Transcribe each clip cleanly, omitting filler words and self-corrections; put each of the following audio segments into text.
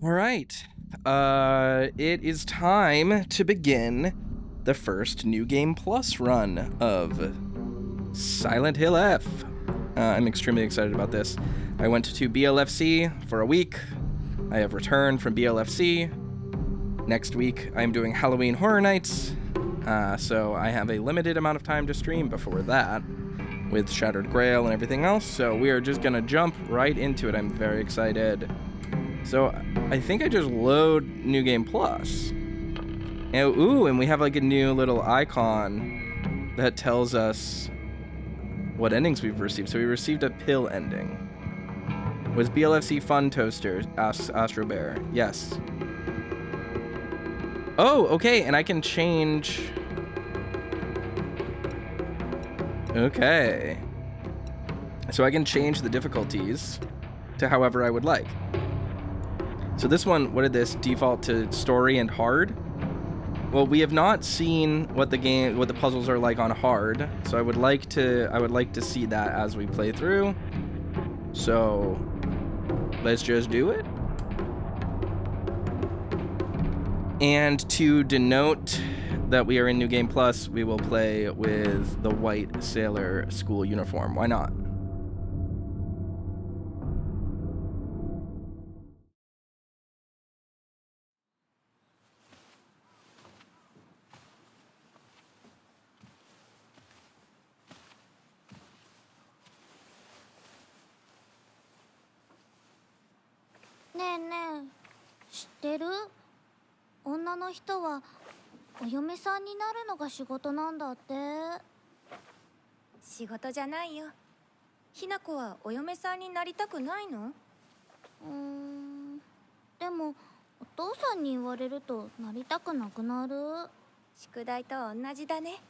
All right. It is time to begin the first New Game Plus run of Silent Hill F. I'm extremely excited about this. I went to BLFC for a week. I have returned from BLFC. Next week, I'm doing Halloween Horror Nights. So I have a limited amount of time to stream before that with Shattered Grail and everything else. So we are just going to jump right into it. I'm very excited. So I think I just load New Game Plus. And we have like a new little icon that tells us what endings we've received. So we received a pill ending. Was BLFC Fun Toaster? Asks Astro Bear. Yes. Oh, okay, and I can change. Okay. So I can change the difficulties to however I would like. So this one, what did this default to story and hard? Well, we have not seen what the puzzles are like on hard. So I would like to see that as we play through. So let's just do it. And to denote that we are in New Game Plus, we will play with the white sailor school uniform. Why not?ねえねえ、知ってる？女の人はお嫁さんになるのが仕事なんだって。仕事じゃないよ。ひなこはお嫁さんになりたくないの？でもお父さんに言われるとなりたくなくなる。宿題と同じだね。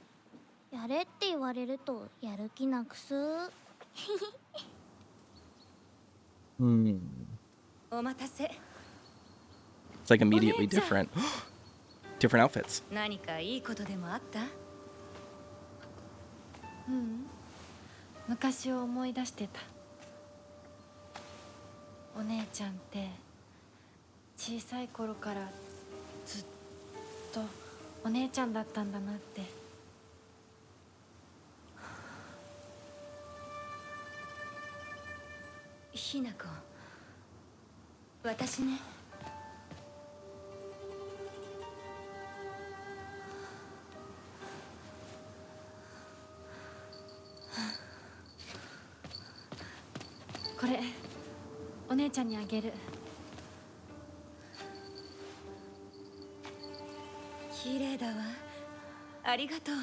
やれって言われるとやる気なくす。お待たせ。It's like immediately different. Different outfits. 何かいいことでもあった？昔を思い出してた。お姉ちゃんって小さい頃からずっとお姉ちゃんだったんだなって。ひなこ、私ね。これお姉ちゃんにあげる。綺麗だわ。ありがとう。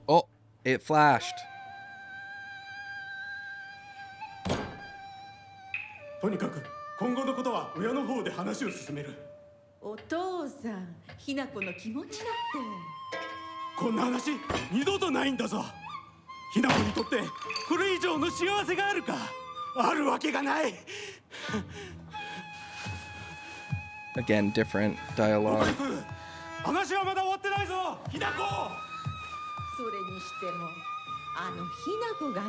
Oh, it flashed. とにかく今後のことは親の方で話を進める。お父さん、ひな子の気持ちだって。こんな話二度とないんだぞ。ひな子にとってこれ以上の幸せがあるか。あるわけがない。 Again, different dialogue. 話はまだ終わってないぞ、ひな子。それにしてもあのひな子がね。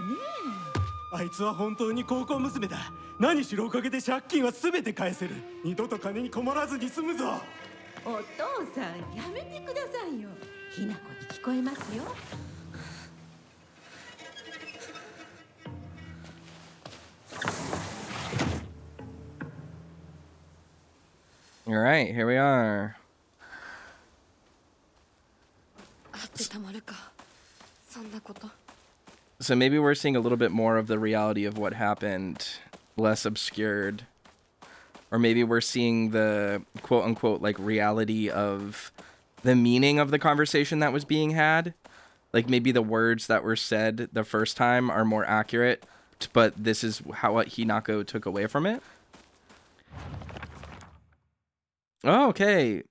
あいつは本当に高校娘だ。何しろおかげで借金は全て返せる。二度と金に困らずに済むぞ。お父さん、やめてくださいよ。ひな子に聞こえますよ。All right, here we are. あってたまるか、そんなこと。 So maybe we're seeing a little bit more of the reality of what happened, less obscured. Or maybe we're seeing the quote-unquote like reality of the meaning of the conversation that was being had. Like maybe the words that were said the first time are more accurate, but this is what Hinako took away from it. Oh, okay.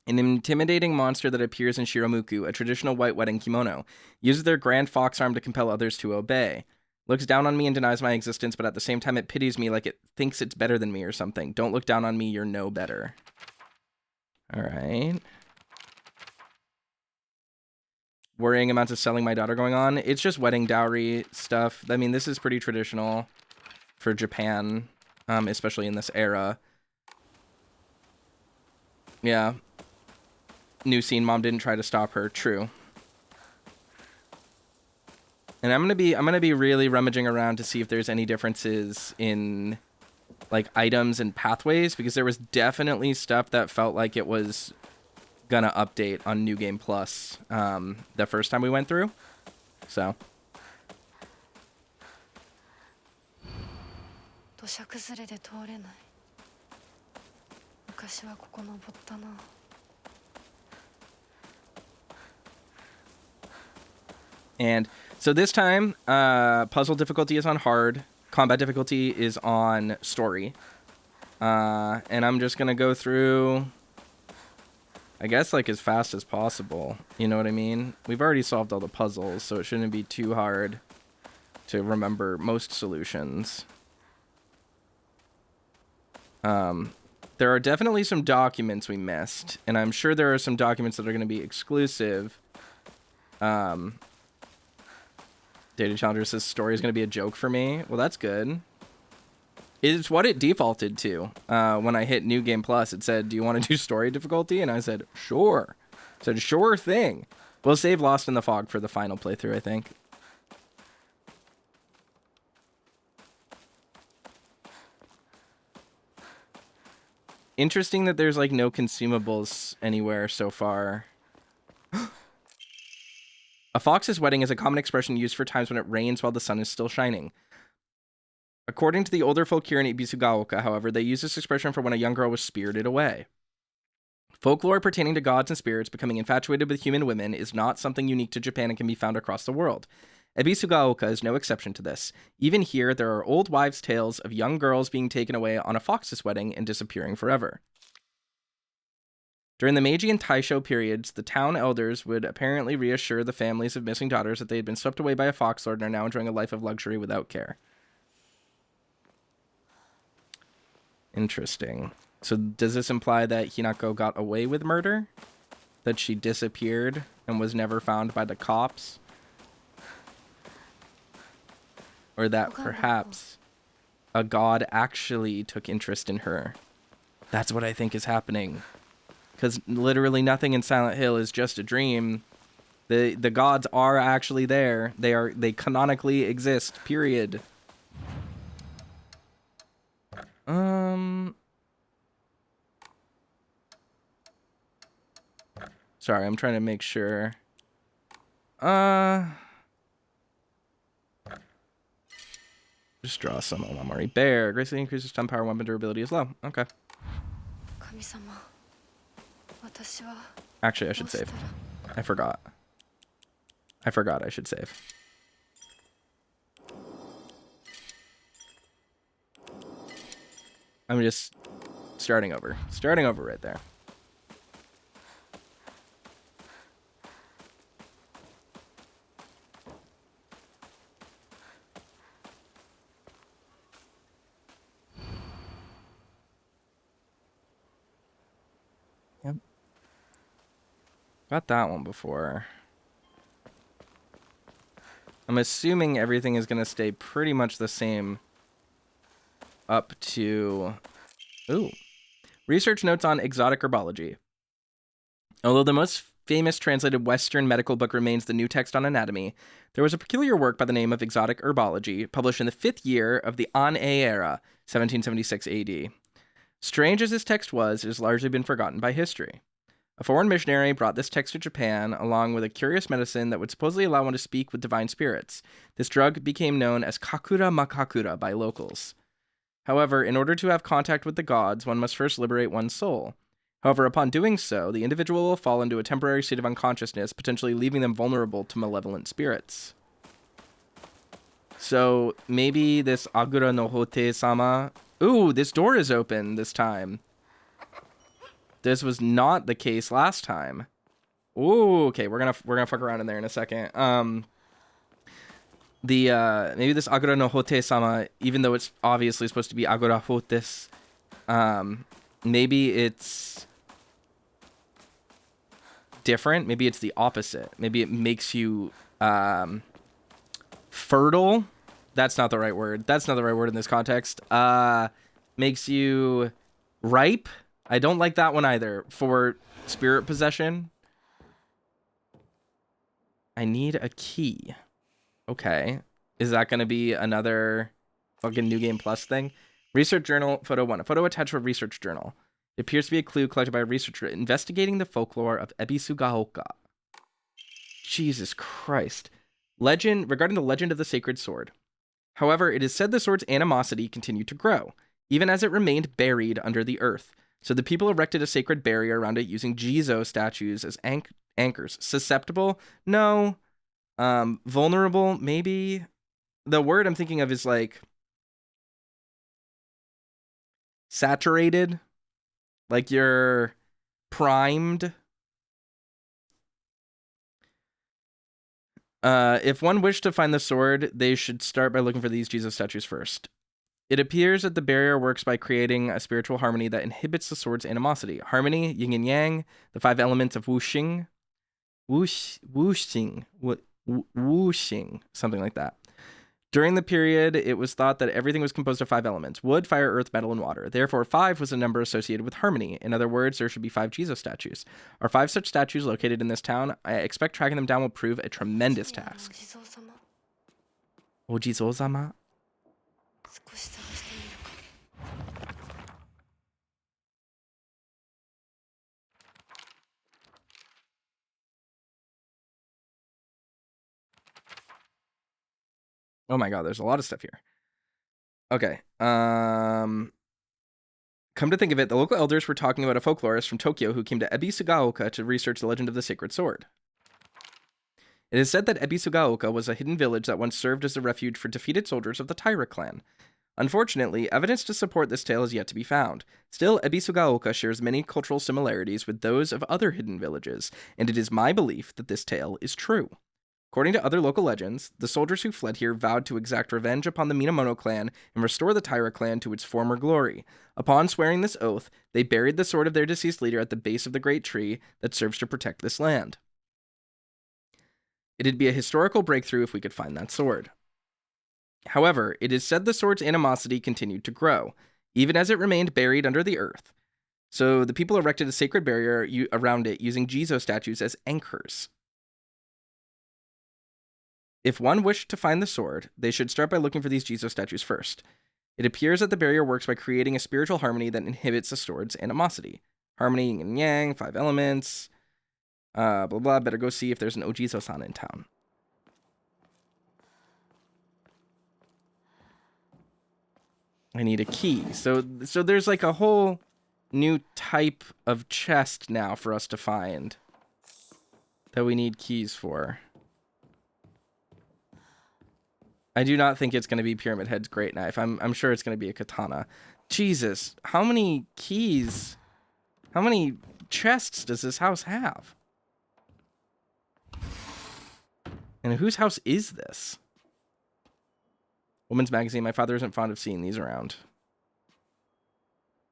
An intimidating monster that appears in Shiromuku, a traditional white wedding kimono, uses their grand fox arm to compel others to obey. Looks down on me and denies my existence, but at the same time it pities me like it thinks it's better than me or something. Don't look down on me, you're no better. Alright. Worrying amounts of selling my daughter going on. It's just wedding dowry stuff. I mean, this is pretty traditional for Japan, especially in this era. Yeah. New scene, mom didn't try to stop her. True. And I'm gonna be really rummaging around to see if there's any differences in like items and pathways, because there was definitely stuff that felt like it was gonna update on New Game Plus the first time we went through. So 土砂崩れで通れない。昔はここ登ったな。 And so this time, puzzle difficulty is on hard, combat difficulty is on story. And I'm just gonna go through, I guess, like as fast as possible. You know what I mean? We've already solved all the puzzles, so it shouldn't be too hard to remember most solutions. There are definitely some documents we missed, and I'm sure there are some documents that are going to be exclusive. Data Challenger says story is going to be a joke for me. Well, that's good. It's what it defaulted to. When I hit New Game Plus, it said, do you want to do story difficulty? And I said, sure. I said, sure thing. We'll save Lost in the Fog for the final playthrough, I think. Interesting that there's like no consumables anywhere so far. A fox's wedding is a common expression used for times when it rains while the sun is still shining. According to the older folk here in Ebisugaoka, however, they use this expression for when a young girl was spirited away. Folklore pertaining to gods and spirits becoming infatuated with human women is not something unique to Japan and can be found across the world. Ebisugaoka is no exception to this. Even here, there are old wives' tales of young girls being taken away on a fox's wedding and disappearing forever. During the Meiji and Taisho periods, the town elders would apparently reassure the families of missing daughters that they had been swept away by a fox lord and are now enjoying a life of luxury without care. Interesting. So does this imply that Hinako got away with murder? That she disappeared and was never found by the cops? Or that perhaps a god actually took interest in her? That's what I think is happening. Because literally nothing in Silent Hill is just a dream. The gods are actually there. They canonically exist, period. Sorry, I'm trying to make sure. Just draw some Omamori. Bear. Greatly increases stun power, weapon durability is low. Okay. Actually, I should save. I forgot. I should save. I'm just starting over. Starting over right there. Yep. Got that one before. I'm assuming everything is going to stay pretty much the same up to... Ooh. Research notes on exotic herbology. Although the most famous translated Western medical book remains the New Text on Anatomy, there was a peculiar work by the name of Exotic Herbology, published in the 5th year of the An era, 1776 AD. Strange as this text was, it has largely been forgotten by history. A foreign missionary brought this text to Japan, along with a curious medicine that would supposedly allow one to speak with divine spirits. This drug became known as Kakura Makakura by locals. However, in order to have contact with the gods, one must first liberate one's soul. However, upon doing so, the individual will fall into a temporary state of unconsciousness, potentially leaving them vulnerable to malevolent spirits. So, maybe this Agura no Hote-sama... Ooh, this door is open this time. This was not the case last time. Ooh, okay, we're gonna fuck around in there in a second. Maybe this Agura no Hote-sama, even though it's obviously supposed to be Agura Hotes, maybe it's different. Maybe it's the opposite. Maybe it makes you fertile. That's not the right word. That's not the right word in this context. Makes you ripe. I don't like that one either. For spirit possession. I need a key. Okay. Is that going to be another fucking New Game Plus thing? Research journal, photo 1. A photo attached to a research journal. It appears to be a clue collected by a researcher investigating the folklore of Ebisugaoka. Jesus Christ. Regarding the legend of the sacred sword. However, it is said the sword's animosity continued to grow, even as it remained buried under the earth. So the people erected a sacred barrier around it using Jizo statues as anchors. Susceptible? No. Vulnerable? Maybe. The word I'm thinking of is like saturated. Like you're primed. If one wished to find the sword, they should start by looking for these Jesus statues first. It appears that the barrier works by creating a spiritual harmony that inhibits the sword's animosity. Harmony, yin and yang, the 5 elements of whooshing, something like that. During the period, it was thought that everything was composed of 5 elements: wood, fire, earth, metal, and water. Therefore, 5 was a number associated with harmony. In other words, there should be 5 Jesus statues. Are 5 such statues located in this town? I expect tracking them down will prove a tremendous task. Ojizo-sama? Oh my god, there's a lot of stuff here. Okay. Come to think of it, the local elders were talking about a folklorist from Tokyo who came to Ebisugaoka to research the legend of the sacred sword. It is said that Ebisugaoka was a hidden village that once served as a refuge for defeated soldiers of the Taira clan. Unfortunately, evidence to support this tale is yet to be found. Still, Ebisugaoka shares many cultural similarities with those of other hidden villages, and it is my belief that this tale is true. According to other local legends, the soldiers who fled here vowed to exact revenge upon the Minamoto clan and restore the Taira clan to its former glory. Upon swearing this oath, they buried the sword of their deceased leader at the base of the great tree that serves to protect this land. It'd be a historical breakthrough if we could find that sword. However, it is said the sword's animosity continued to grow, even as it remained buried under the earth. So the people erected a sacred barrier around it using Jizo statues as anchors. If one wished to find the sword, they should start by looking for these Jizo statues first. It appears that the barrier works by creating a spiritual harmony that inhibits the sword's animosity. Harmony, yin and yang, 5 elements, blah blah, better go see if there's an Ojizo-san in town. I need a key. So there's like a whole new type of chest now for us to find that we need keys for. I do not think it's going to be Pyramid Head's great knife. I'm sure it's going to be a katana. Jesus, how many keys, how many chests does this house have? And whose house is this? Woman's Magazine. My father isn't fond of seeing these around.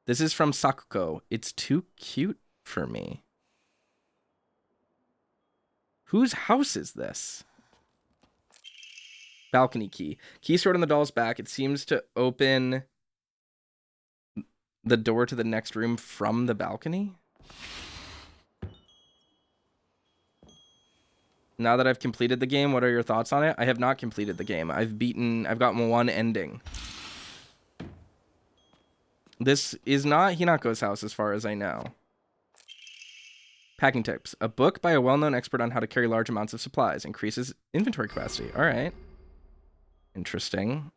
This is from Sakuko. It's too cute for me. Whose house is this? Balcony key. Key stored on the doll's back. It seems to open the door to the next room from the balcony. Now that I've completed the game, what are your thoughts on it? I have not completed the game. I've gotten one ending. This is not Hinako's house as far as I know. Packing tips. A book by a well-known expert on how to carry large amounts of supplies. Increases inventory capacity. All right. Interesting.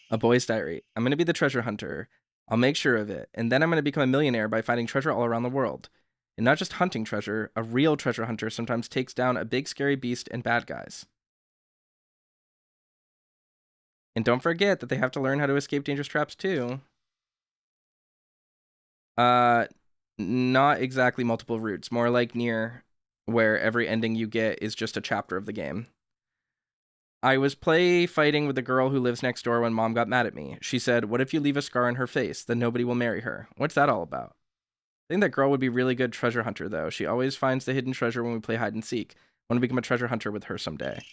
A boy's diary. I'm going to be the treasure hunter. I'll make sure of it. And then I'm going to become a millionaire by finding treasure all around the world. And not just hunting treasure, a real treasure hunter sometimes takes down a big scary beast and bad guys. And don't forget that they have to learn how to escape dangerous traps too. Not exactly multiple routes, more like Nier, where every ending you get is just a chapter of the game. I was fighting with the girl who lives next door when mom got mad at me. She said, "What if you leave a scar on her face? Then nobody will marry her." What's that all about? I think that girl would be a really good treasure hunter, though. She always finds the hidden treasure when we play hide and seek. I want to become a treasure hunter with her someday.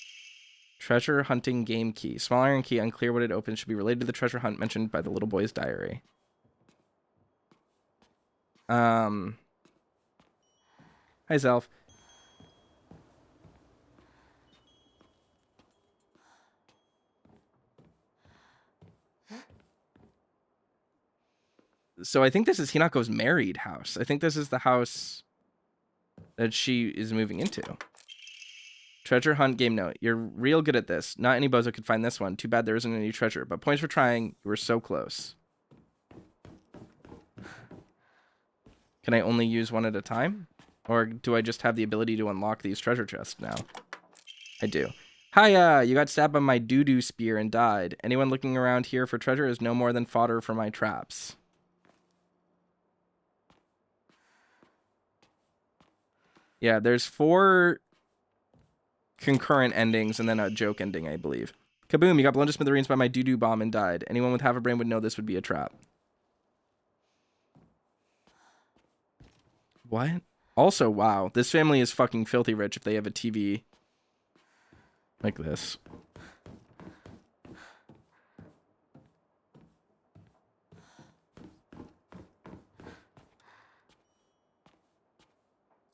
Treasure hunting game key. Small iron key, unclear what it opens, should be related to the treasure hunt mentioned by the little boy's diary. Hi, Zelf. So I think this is Hinako's married house. I think this is the house that she is moving into. Treasure hunt game note. You're real good at this. Not any bozo could find this one. Too bad there isn't any treasure. But points for trying. You were so close. Can I only use one at a time? Or do I just have the ability to unlock these treasure chests now? I do. Hiya! You got stabbed by my doo-doo spear and died. Anyone looking around here for treasure is no more than fodder for my traps. Yeah, there's 4 concurrent endings and then a joke ending, I believe. Kaboom, you got blown to smithereens by my doo-doo bomb and died. Anyone with half a brain would know this would be a trap. What? Also, wow, this family is fucking filthy rich if they have a TV like this.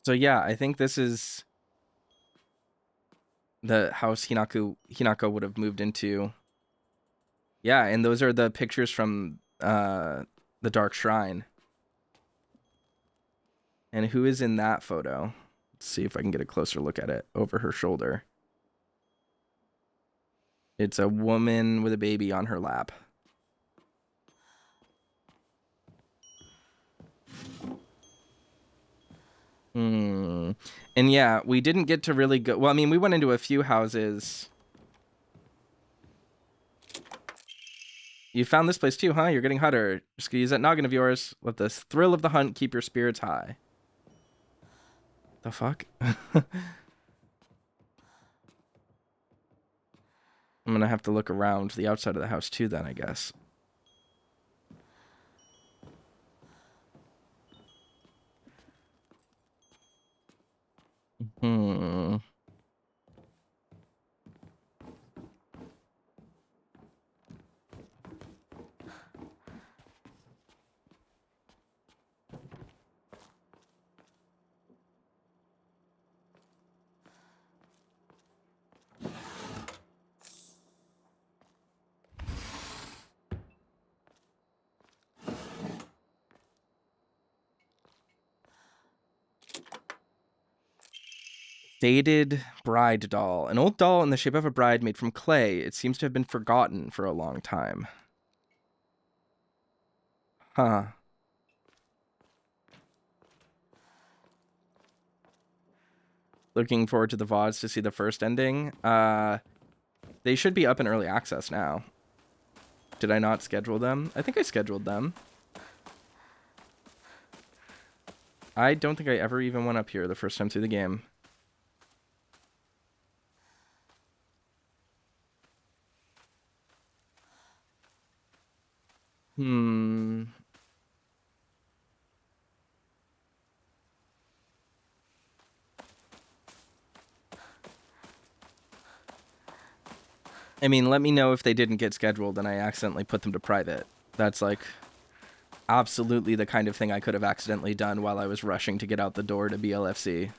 So yeah, I think this is the house Hinako would have moved into. Yeah, and those are the pictures from the Dark Shrine. And who is in that photo? Let's see if I can get a closer look at it over her shoulder. It's a woman with a baby on her lap. And yeah, we didn't get to really go... Well, I mean, we went into a few houses. You found this place too, huh? You're getting hotter. Just use that noggin of yours. Let the thrill of the hunt keep your spirits high. The fuck? I'm gonna have to look around the outside of the house too then, I guess. Faded bride doll. An old doll in the shape of a bride made from clay. It seems to have been forgotten for a long time. Huh. Looking forward to the VODs to see the first ending. They should be up in early access now. Did I not schedule them? I think I scheduled them. I don't think I ever even went up here the first time through the game. I mean, let me know if they didn't get scheduled and I accidentally put them to private. That's like absolutely the kind of thing I could have accidentally done while I was rushing to get out the door to BLFC.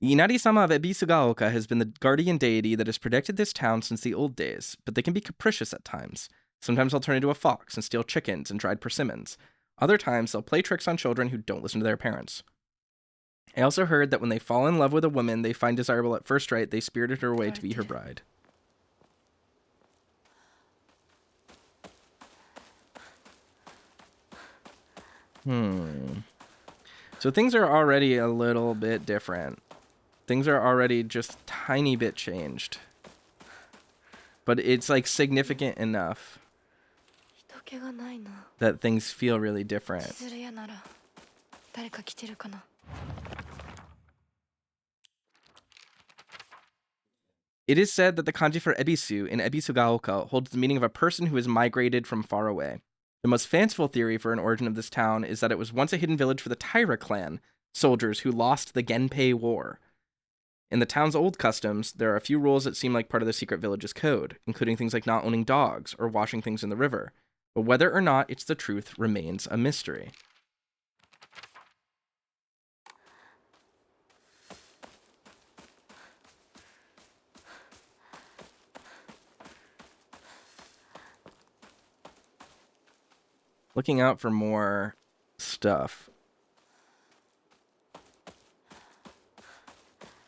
Inari-sama of Ebisugaoka has been the guardian deity that has protected this town since the old days, but they can be capricious at times. Sometimes they'll turn into a fox and steal chickens and dried persimmons. Other times they'll play tricks on children who don't listen to their parents. I also heard that when they fall in love with a woman they find desirable at first sight, they spirited her away to be her bride. So things are already a little bit different. Things are already just a tiny bit changed. But it's like significant enough that things feel really different. It is said that the kanji for Ebisu in Ebisugaoka holds the meaning of a person who has migrated from far away. The most fanciful theory for an origin of this town is that it was once a hidden village for the Taira clan, soldiers who lost the Genpei War. In the town's old customs, there are a few rules that seem like part of the secret village's code, including things like not owning dogs or washing things in the river. But whether or not it's the truth remains a mystery. Looking out for more stuff.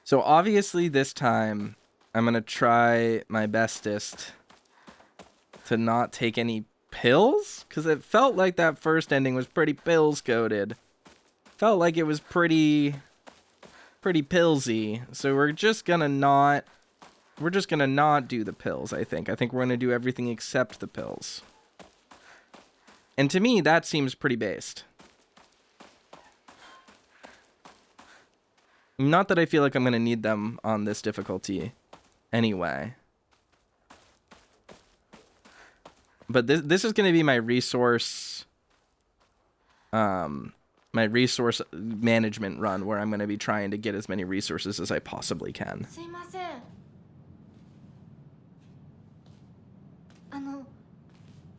So obviously this time, I'm going to try my bestest to not take any pills? Because it felt like that first ending was pretty pills-coded. Felt like it was pretty pillsy. So we're just going to not do the pills, I think. I think we're going to do everything except the pills. And to me, that seems pretty based. Not that I feel like I'm going to need them on this difficulty anyway. But this is going to be my resource management run, where I'm going to be trying to get as many resources as I possibly can.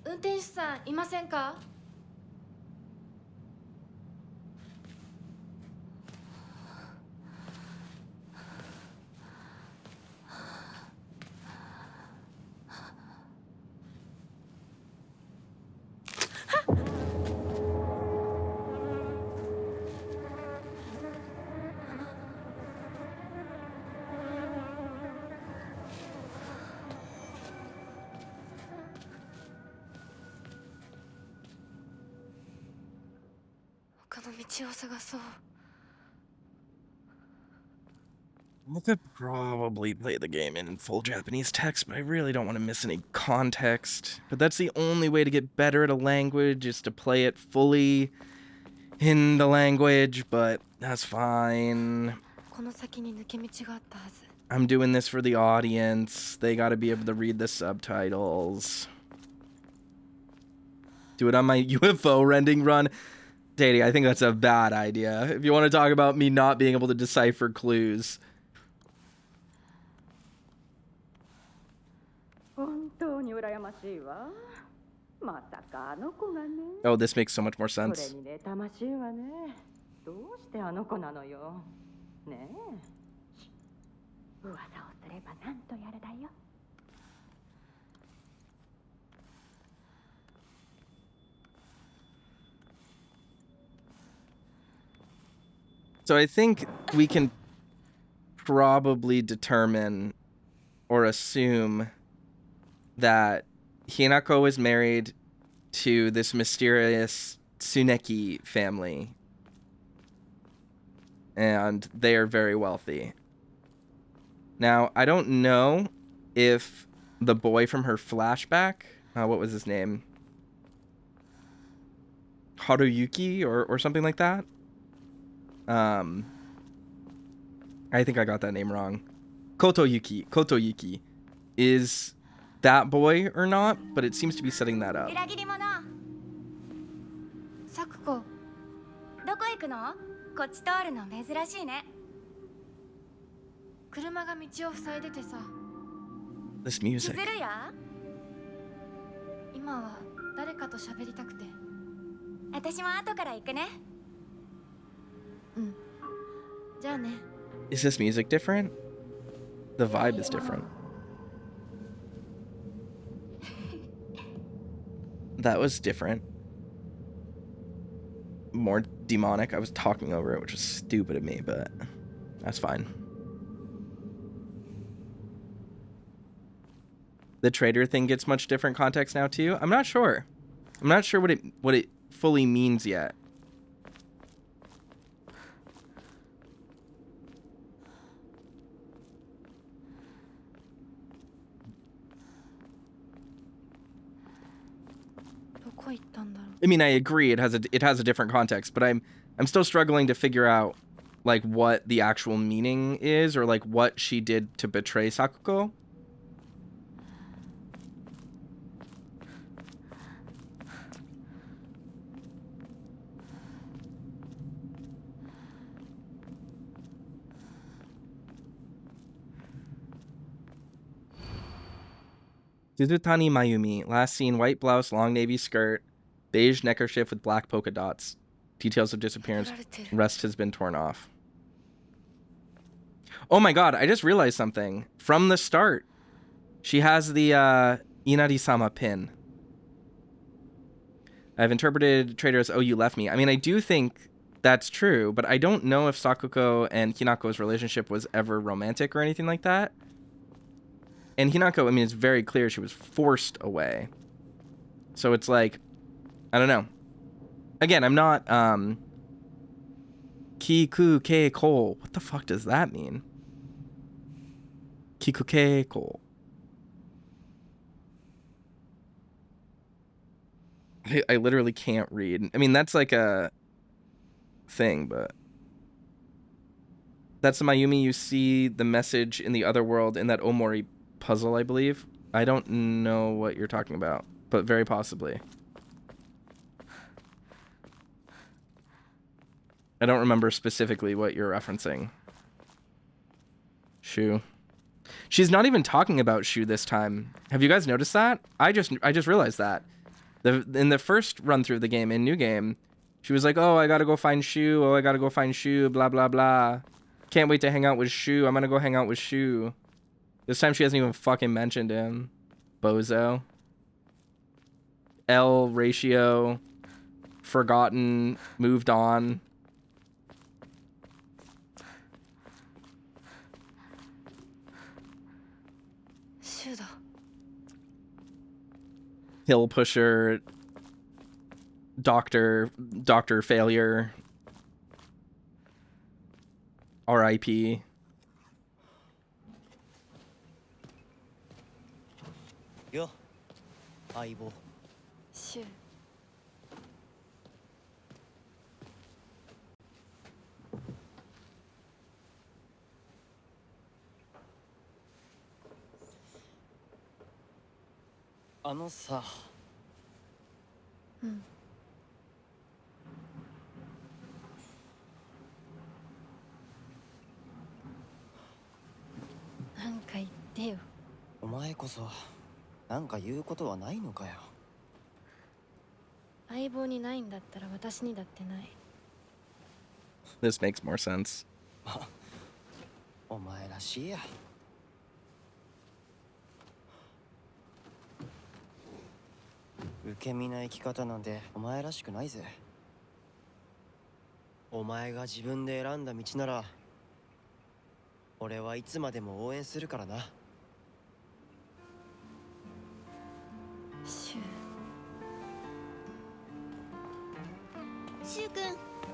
運転手さんいませんか? I could probably play the game in full Japanese text, but I really don't want to miss any context. But that's the only way to get better at a language, is to play it fully in the language, but that's fine. I'm doing this for the audience. They gotta be able to read the subtitles. Do it on my UFO rending run. Daddy, I think that's a bad idea. If you want to talk about me not being able to decipher clues. Oh, this makes so much more sense. So I think we can probably determine or assume that Hinako is married to this mysterious Tsuneki family. And they are very wealthy. Now, I don't know if the boy from her flashback, what was his name? Haruyuki or something like that? I think I got that name wrong. Kotoyuki is that boy or not, but it seems to be setting that up. 裏切り者サクコ、どこ行くの？こっち通るの珍しいね。車が道を塞いでてさ。 This 気 music. づるよ。今は誰かと喋りたくて。私も後から行くね。うん。じゃあね。 Is this music different? The vibe is different. That was different. More demonic. I was talking over it, which was stupid of me, but that's fine. The trader thing gets much different context now too. I'm not sure. I'm not sure what it fully means yet. I mean, I agree it has a different context, but I'm still struggling to figure out like what the actual meaning is, or like what she did to betray Sakuko. Suzutani Mayumi, last seen white blouse, long navy skirt, beige neckerchief with black polka dots. Details of disappearance. Rest has been torn off. Oh my god, I just realized something. From the start, she has the Inari-sama pin. I've interpreted Trader as, oh, you left me. I mean, I do think that's true, but I don't know if Sakuko and Hinako's relationship was ever romantic or anything like that. And Hinako, I mean, it's very clear she was forced away. So it's like, I don't know. Again, I'm not, Kiku ke ko. What the fuck does that mean? Kiku ke ko. I literally can't read. I mean, that's like a thing, but... That's the Mayumi you see the message in the other world in that Omori puzzle, I believe. I don't know what you're talking about, but very possibly. I don't remember specifically what you're referencing. Shu. She's not even talking about Shu this time. Have you guys noticed that? I just realized that. In the first run through of the game, in New Game, she was like, oh, I gotta go find Shu. Oh, I gotta go find Shu. Blah, blah, blah. Can't wait to hang out with Shu. I'm gonna go hang out with Shu. This time she hasn't even fucking mentioned him. Bozo. L ratio. Forgotten. Moved on. Hill pusher. Doctor failure. R.I.P. Yo, 相棒。シュウ。あのさ。うん。なんか言ってよ。お前こそなんか言うことはないのかよ。相棒にないんだったら私にだってない。This makes more sense. お前らしいや。受け身な生き方なんてお前らしくないぜ。お前が自分で選んだ道なら俺はいつまでも応援するからな。シュウ。シュウ君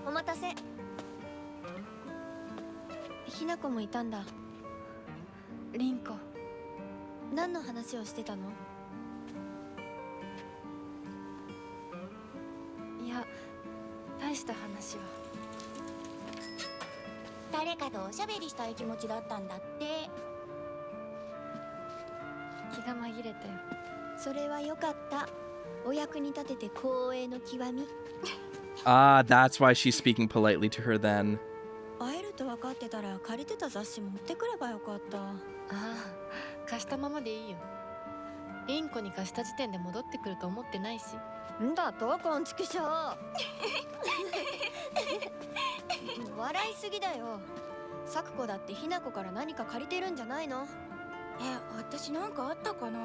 お待たせ。ひなこもいたんだ。リンコ、何の話をしてたの？いや、大した話は。誰かとおしゃべりしたい気持ちだったんだって。気が紛れたよ。それはよかった。お役に立てて光栄の極み。Ah, that's why she's speaking politely to her then. 会えると分かってたら借りてた雑誌持ってくればよかった。ああ、貸したままでいいよ。リンコに貸した時点で戻ってくると思ってないし。んだとこんちくしょう。笑いすぎだよ。サクコだってひなこから何か借りてるんじゃないの？私なんかあったかな。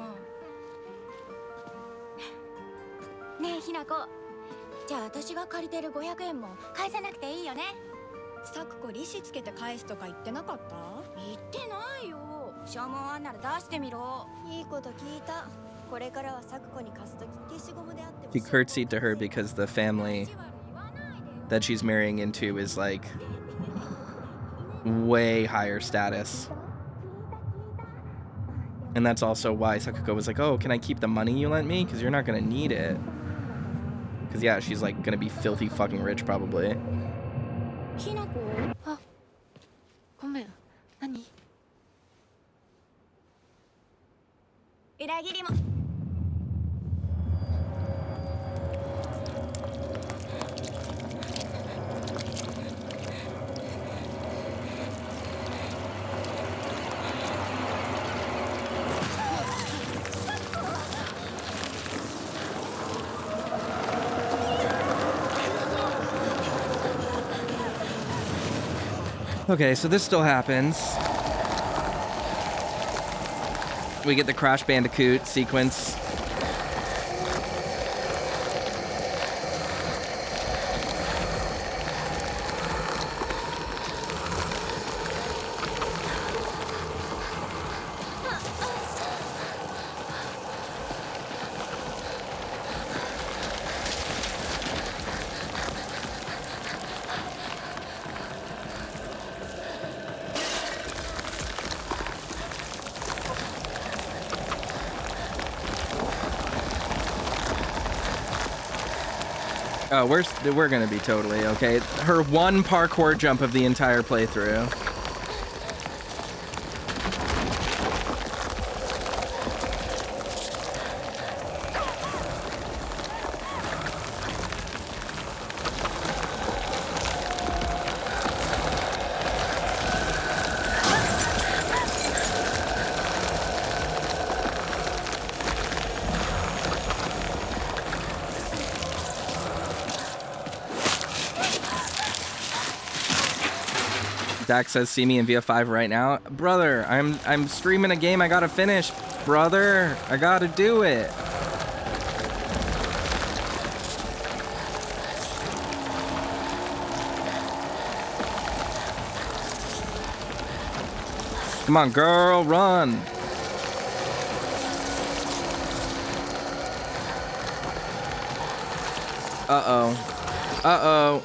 ねえひなこ、じゃあ私が借りてる500円も返さなくていいよね。サクコ利子つけて返すとか言ってなかった？言ってないよ。証文あんなら出してみろ。いいこと聞いた。これからはサクコに貸すとき消しゴムであっても。He curtsied to her because the family that she's marrying into is like way higher status. And that's also why Sakuko was like, oh, can I keep the money you lent me? Because you're not going to need it. Because, yeah, she's like going to be filthy fucking rich probably. ひなこ。あ、ごめん。何？裏切りも。Okay, so this still happens. We get the Crash Bandicoot sequence. Oh, we're gonna be totally okay. Her one parkour jump of the entire playthrough. Dak says, "See me in VF5 right now, brother. I'm streaming a game I gotta finish, brother. I gotta do it." Come on, girl, run. Uh-oh. Uh-oh.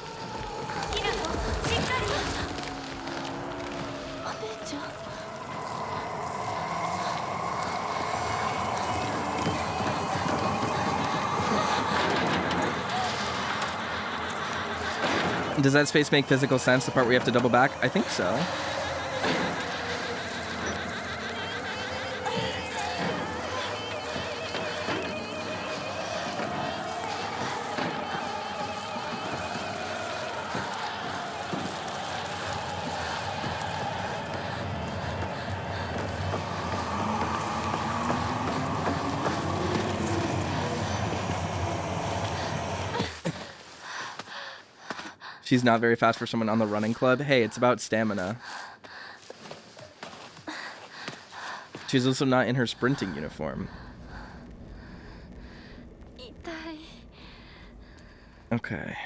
Does that space make physical sense, the part where you have to double back? I think so. She's not very fast for someone on the running club. Hey, it's about stamina. She's also not in her sprinting uniform. Okay.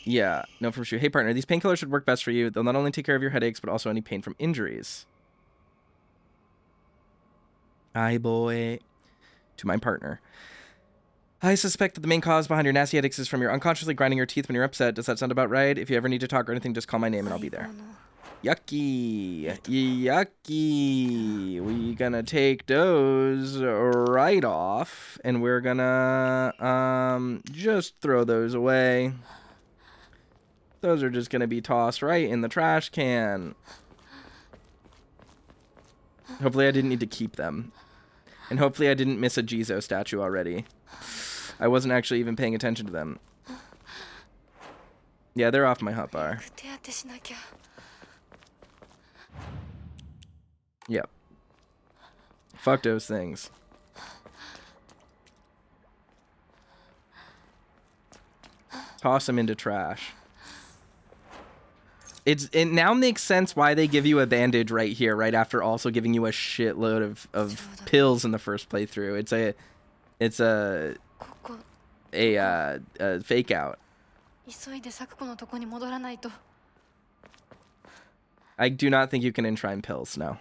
Yeah, no from Shu. Hey partner, these painkillers should work best for you. They'll not only take care of your headaches, but also any pain from injuries. Aye boy. To my partner. I suspect that the main cause behind your nasty headaches is from your unconsciously grinding your teeth when you're upset. Does that sound about right? If you ever need to talk or anything, just call my name and I'll be there. Yucky. Yucky. We gonna take those right off and we're gonna just throw those away. Those are just gonna be tossed right in the trash can. Hopefully I didn't need to keep them. And hopefully I didn't miss a Jizo statue already. I wasn't actually even paying attention to them. Yeah, they're off my hotbar. Yep. Fuck those things. Toss them into trash. It now makes sense why they give you a bandage right here, right after also giving you a shitload of pills in the first playthrough. It's a fake out. I do not think you can enshrine pills, no.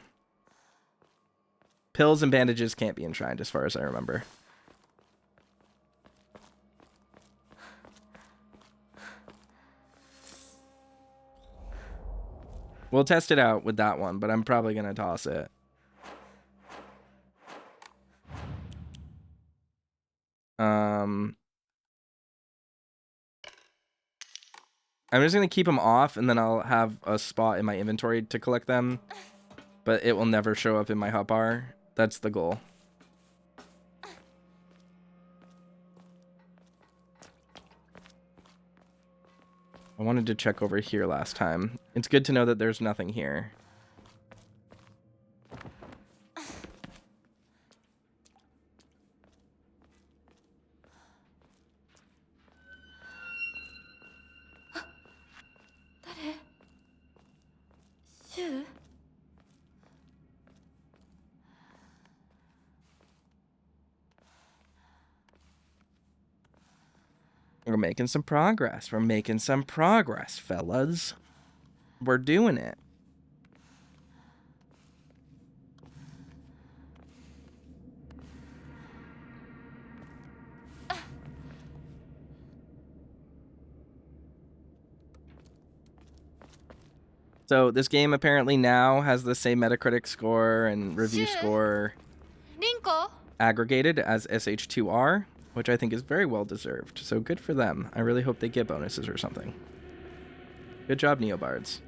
Pills and bandages can't be enshrined as far as I remember. We'll test it out with that one, but I'm probably going to toss it. I'm just going to keep them off, and then I'll have a spot in my inventory to collect them. But it will never show up in my hotbar. That's the goal. I wanted to check over here last time. It's good to know that there's nothing here. We're making some progress. We're making some progress, fellas. We're doing it. So this game apparently now has the same Metacritic score and review score aggregated as SH2R, which I think is very well deserved. So good for them. I really hope they get bonuses or something. Good job, NeoBards.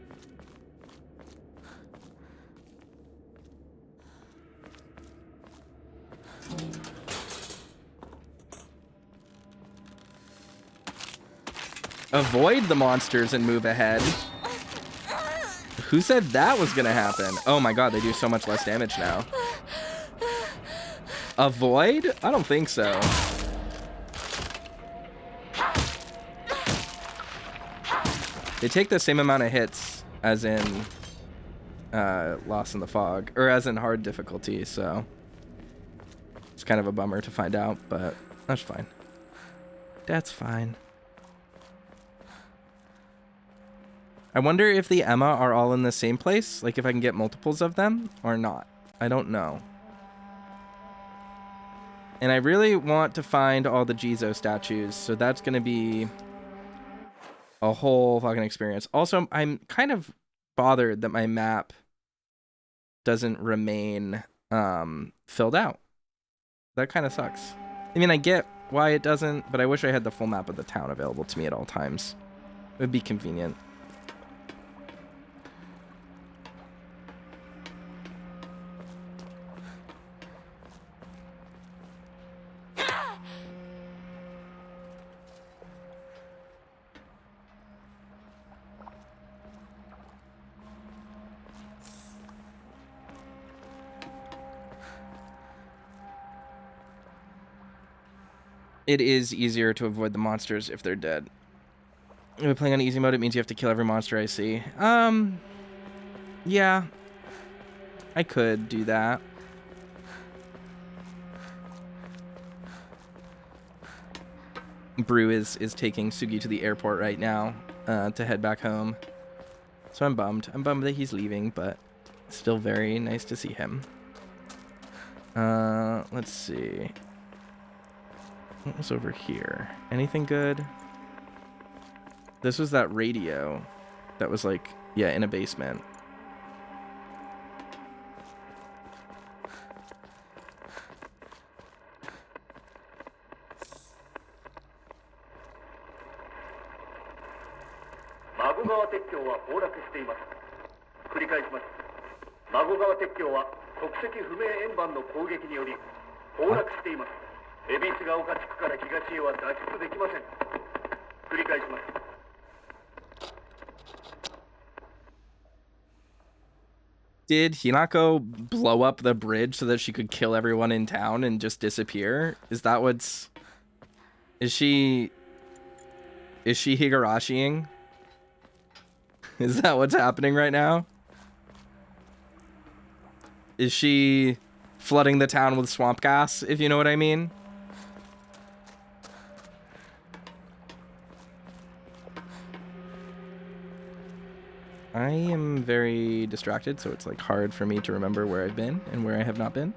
Avoid the monsters and move ahead. Who said that was gonna happen? Oh my god, they do so much less damage now. Avoid? I don't think so. They take the same amount of hits as in Lost in the Fog, or as in hard difficulty, so it's kind of a bummer to find out, but that's fine. That's fine. I wonder if the Emma are all in the same place, like if I can get multiples of them or not. I don't know. And I really want to find all the Jizo statues, so that's going to be a whole fucking experience. Also, I'm kind of bothered that my map doesn't remain filled out. That kind of sucks. I mean, I get why it doesn't, but I wish I had the full map of the town available to me at all times. It would be convenient. It is easier to avoid the monsters if they're dead. If we're playing on easy mode, it means you have to kill every monster I see. Yeah. I could do that. Brew is taking Sugi to the airport right now to head back home. So I'm bummed. I'm bummed that he's leaving, but still very nice to see him. Let's see. What was over here? Anything good? This was that radio that was like, yeah, in a basement. Did Hinako blow up the bridge so that she could kill everyone in town and just disappear? Is that what's... Is she Higarashiing? Is that what's happening right now? Is she flooding the town with swamp gas, if you know what I mean? I am very distracted, so it's like hard for me to remember where I've been and where I have not been.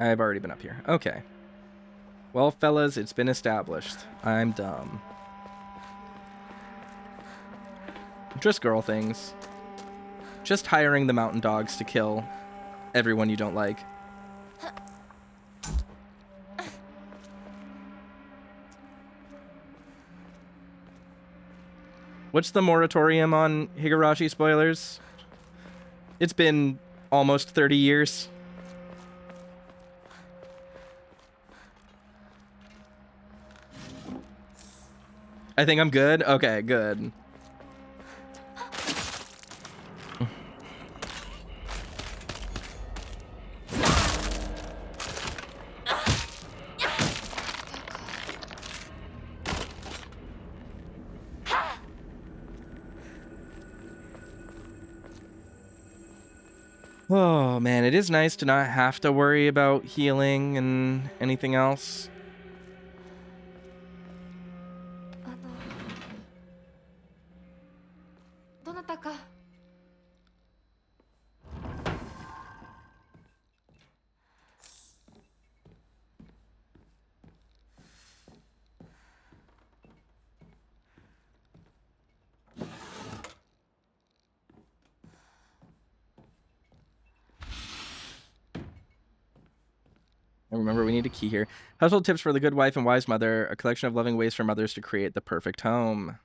I've already been up here. Okay. Well, fellas, it's been established. I'm dumb. Just girl things. Just hiring the mountain dogs to kill everyone you don't like. What's the moratorium on Higurashi spoilers? It's been almost 30 years. I think I'm good. Okay, good. Oh man, it is nice to not have to worry about healing and anything else. Remember, we need a key here. Household tips for the good wife and wise mother. A collection of loving ways for mothers to create the perfect home.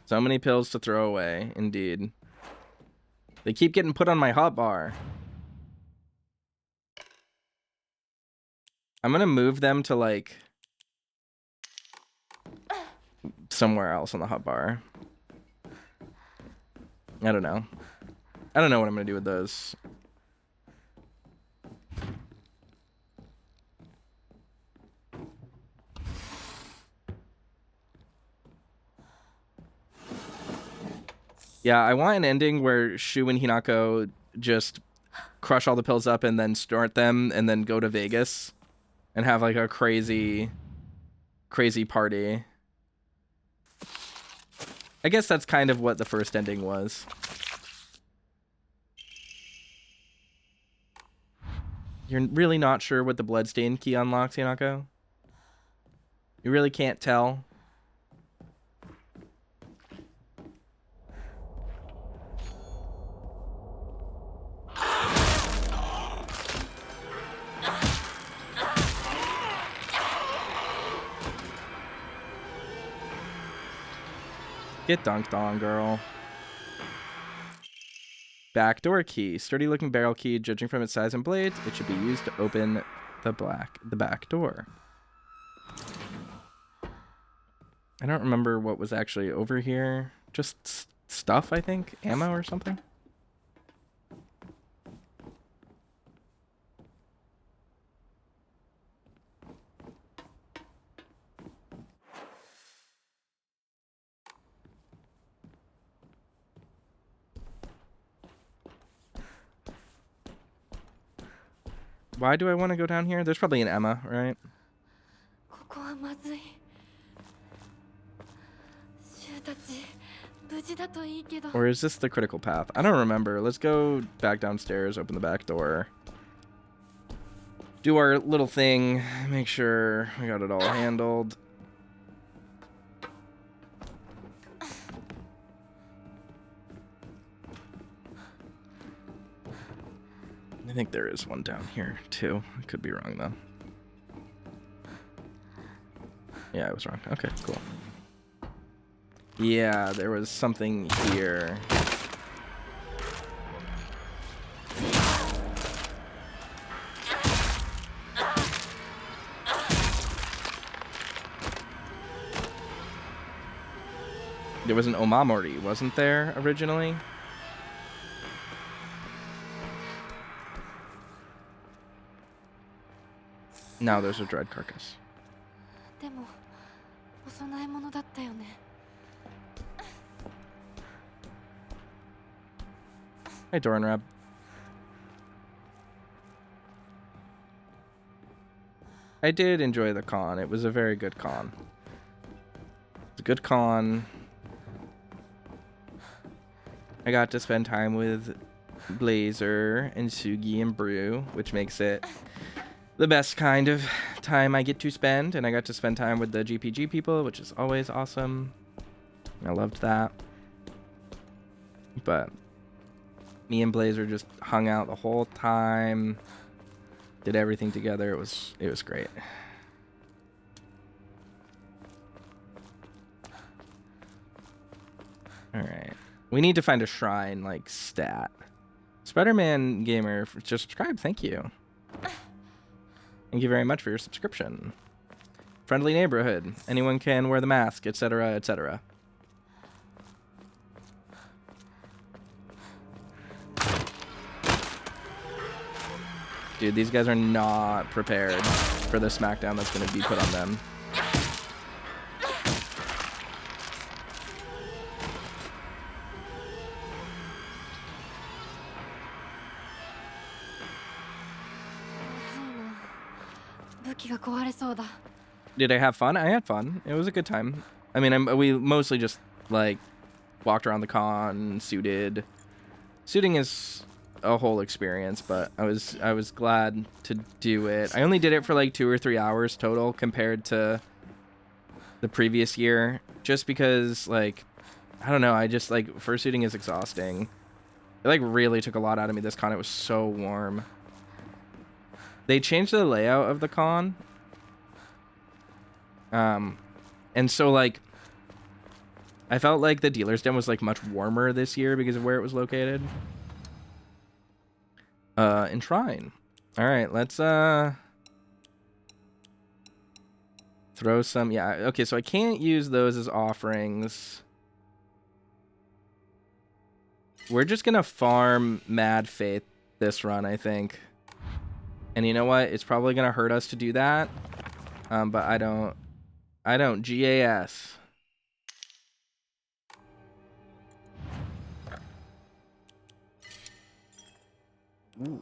So many pills to throw away, indeed. They keep getting put on my hotbar. I'm gonna move them to, like, somewhere else on the hotbar. I don't know. I don't know what I'm gonna do with those. Yeah, I want an ending where Shu and Hinako just crush all the pills up and then snort them and then go to Vegas and have like a crazy party. I guess that's kind of what the first ending was. You're really not sure what the bloodstain key unlocks, Hinako? You really can't tell? Get dunked on, girl. Backdoor key. Sturdy looking barrel key. Judging from its size and blades, it should be used to open the back door. I don't remember what was actually over here. Just stuff, I think. Ammo or something. Why do I want to go down here? There's probably an Emma, right? たち無事だといいけど。 Or is this the critical path? I don't remember. Let's go back downstairs, open the back door. Do our little thing, make sure we got it all handled. I think there is one down here, too. I could be wrong, though. Yeah, I was wrong. Okay, cool. Yeah, there was something here. There was an Omamori, wasn't there, originally? Now there's a dread carcass. でもお供え物だったよね。 Hi, Doranrab. I did enjoy the con. It was a very good con. It's a good con. I got to spend time with Blazer and Sugi and Brew, which makes it the best kind of time I get to spend. And I got to spend time with the GPG people, which is always awesome. I loved that. But me and Blazer just hung out the whole time, did everything together. It was great. All right. We need to find a shrine, like, stat. Spider-Man Gamer, just subscribe. Thank you. Thank you very much for your subscription. Friendly neighborhood. Anyone can wear the mask, etc., etc. Dude, these guys are not prepared for the smackdown that's going to be put on them. Did I have fun? I had fun. It was a good time. I mean, we mostly just, like, walked around the con, suited. Suiting is a whole experience, but I was glad to do it. I only did it for, like, 2 or 3 hours total compared to the previous year, just because, like, I don't know, I just, like, fursuiting is exhausting. It, like, really took a lot out of me this con. It was so warm. They changed the layout of the con. And so, like, I felt like the dealer's den was, like, much warmer this year because of where it was located. Enshrine. All right, let's, throw some, yeah, okay, so I can't use those as offerings. We're just gonna farm Mad Faith this run, I think. And you know what? It's probably gonna hurt us to do that. But I don't GAS. Ooh.